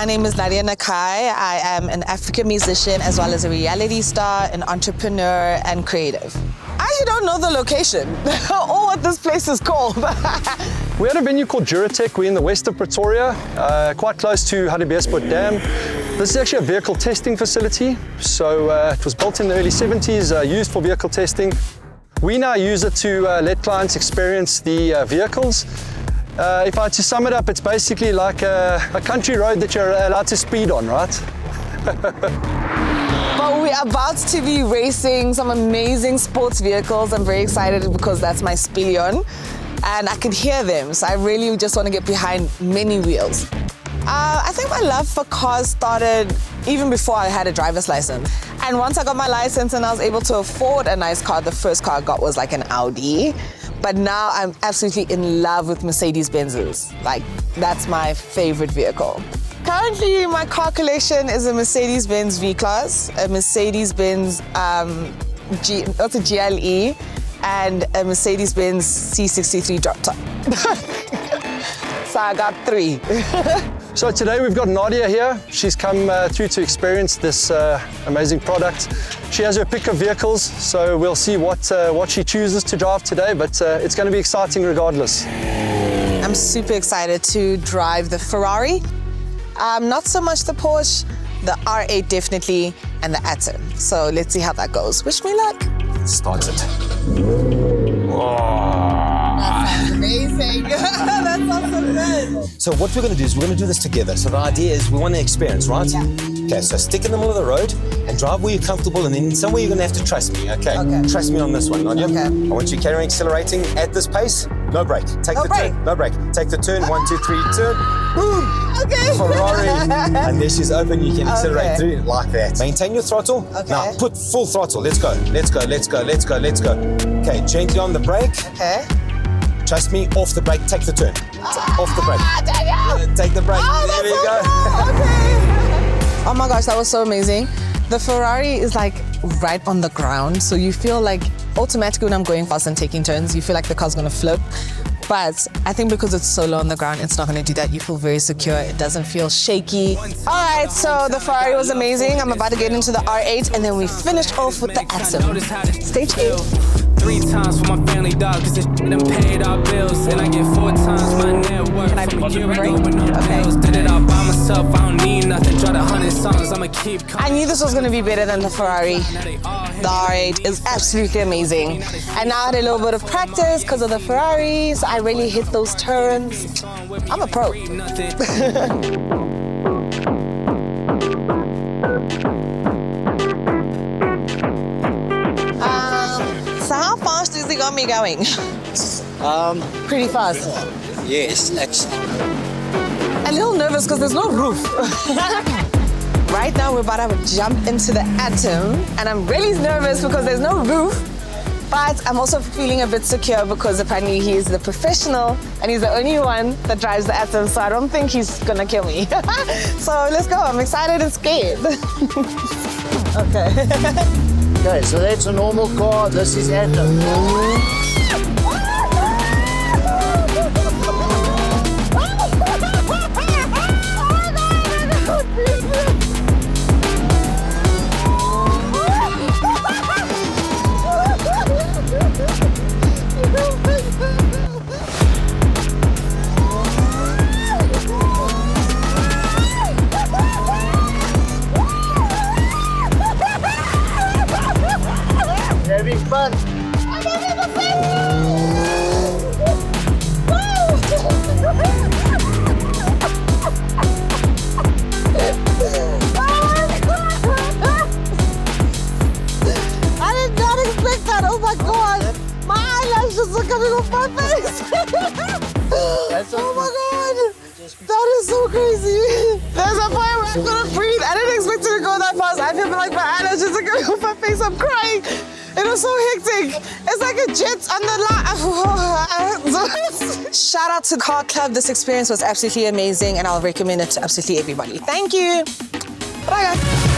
My name is Nadia Nakai. I am an African musician as well as a reality star, an entrepreneur and creative. I actually don't know the location or what this place is called. We had a venue called Gerotek. We're in the west of Pretoria, quite close to Hartbeespoort Dam. This is actually a vehicle testing facility. So it was built in the early 70s, used for vehicle testing. We now use it to let clients experience the vehicles. If I had to sum it up, it's basically like a country road that you're allowed to speed on, right? But we're about to be racing some amazing sports vehicles. I'm very excited because that's my spillion and I can hear them. So I really just want to get behind many wheels. I think my love for cars started even before I had a driver's license. And once I got my license and I was able to afford a nice car, the first car I got was like an Audi. But now I'm absolutely in love with Mercedes-Benzes. Like, that's my favorite vehicle. Currently, my car collection is a Mercedes-Benz V-Class, a Mercedes-Benz GLE, and a Mercedes-Benz C63 drop top. So I got 3. So today we've got Nadia here. She's come through to experience this amazing product. She has her pick of vehicles, so we'll see what she chooses to drive today, but it's going to be exciting regardless. I'm super excited to drive the Ferrari. Not so much the Porsche, the R8 definitely, and the Atom. So let's see how that goes. Wish me luck. Start it. That sounds amazing. That sounds so good. So what we're going to do is we're going to do this together. So the idea is we want to experience, right? Yeah. Okay, so stick in the middle of the road and drive where you're comfortable, and then somewhere you're going to have to trust me, okay? Okay. Trust me on this one, Nadia. Okay. I want you carrying, accelerating at this pace. No brake. Take No the brake. turn. No brake. Take the turn. 1, 2, 3, turn. Boom. Okay. Ferrari. And there she's open. You can accelerate Okay. through it like that. Maintain your throttle. Okay. Now put full throttle. Let's go. Let's go. Let's go. Let's go. Let's go. Okay, gently on the brake. Okay. Trust me, off the brake, take the turn. Off the brake. Take the brake. Oh, there we so go. cool. Okay. Oh my gosh, that was so amazing. The Ferrari is like right on the ground, so you feel like automatically when I'm going fast and taking turns, you feel like the car's gonna float. But I think because it's so low on the ground, it's not gonna do that. You feel very secure. It doesn't feel shaky. All right, so the Ferrari was amazing. I'm about to get into the R8, and then we finish off with the Atom. Stay tuned. 3 times for my family dog, cause this shit done paid our bills. And I get 4 times my net worth. Can I from a put year the ago brake? with no Okay. bills. Did it all by myself, I don't need nothing. Tried 100 songs, I'ma keep I knew this was gonna be better than the Ferrari. The R8 is absolutely amazing. And now I had a little bit of practice because of the Ferrari, so I really hit those turns. I'm a pro. So how fast is he got me going? Pretty fast. Yes, excellent. A little nervous because there's no roof. Right now we're about to jump into the Atom, and I'm really nervous because there's no roof, but I'm also feeling a bit secure because apparently he's the professional and he's the only one that drives the Atom, so I don't think he's gonna kill me. So let's go, I'm excited and scared. Okay. Okay, so that's a normal car. This is Atom. Having fun. I'm having the fun! I did not expect that. Oh my god! My eyelashes are coming off my face! Oh my god! That is so crazy! There's a point where I couldn't breathe. I didn't expect it to go that fast. I feel like my eyelashes are coming off my face. I'm crying. It was so hectic. It's like a jet on the line. Shout out to Car Club. This experience was absolutely amazing and I'll recommend it to absolutely everybody. Thank you. Bye guys.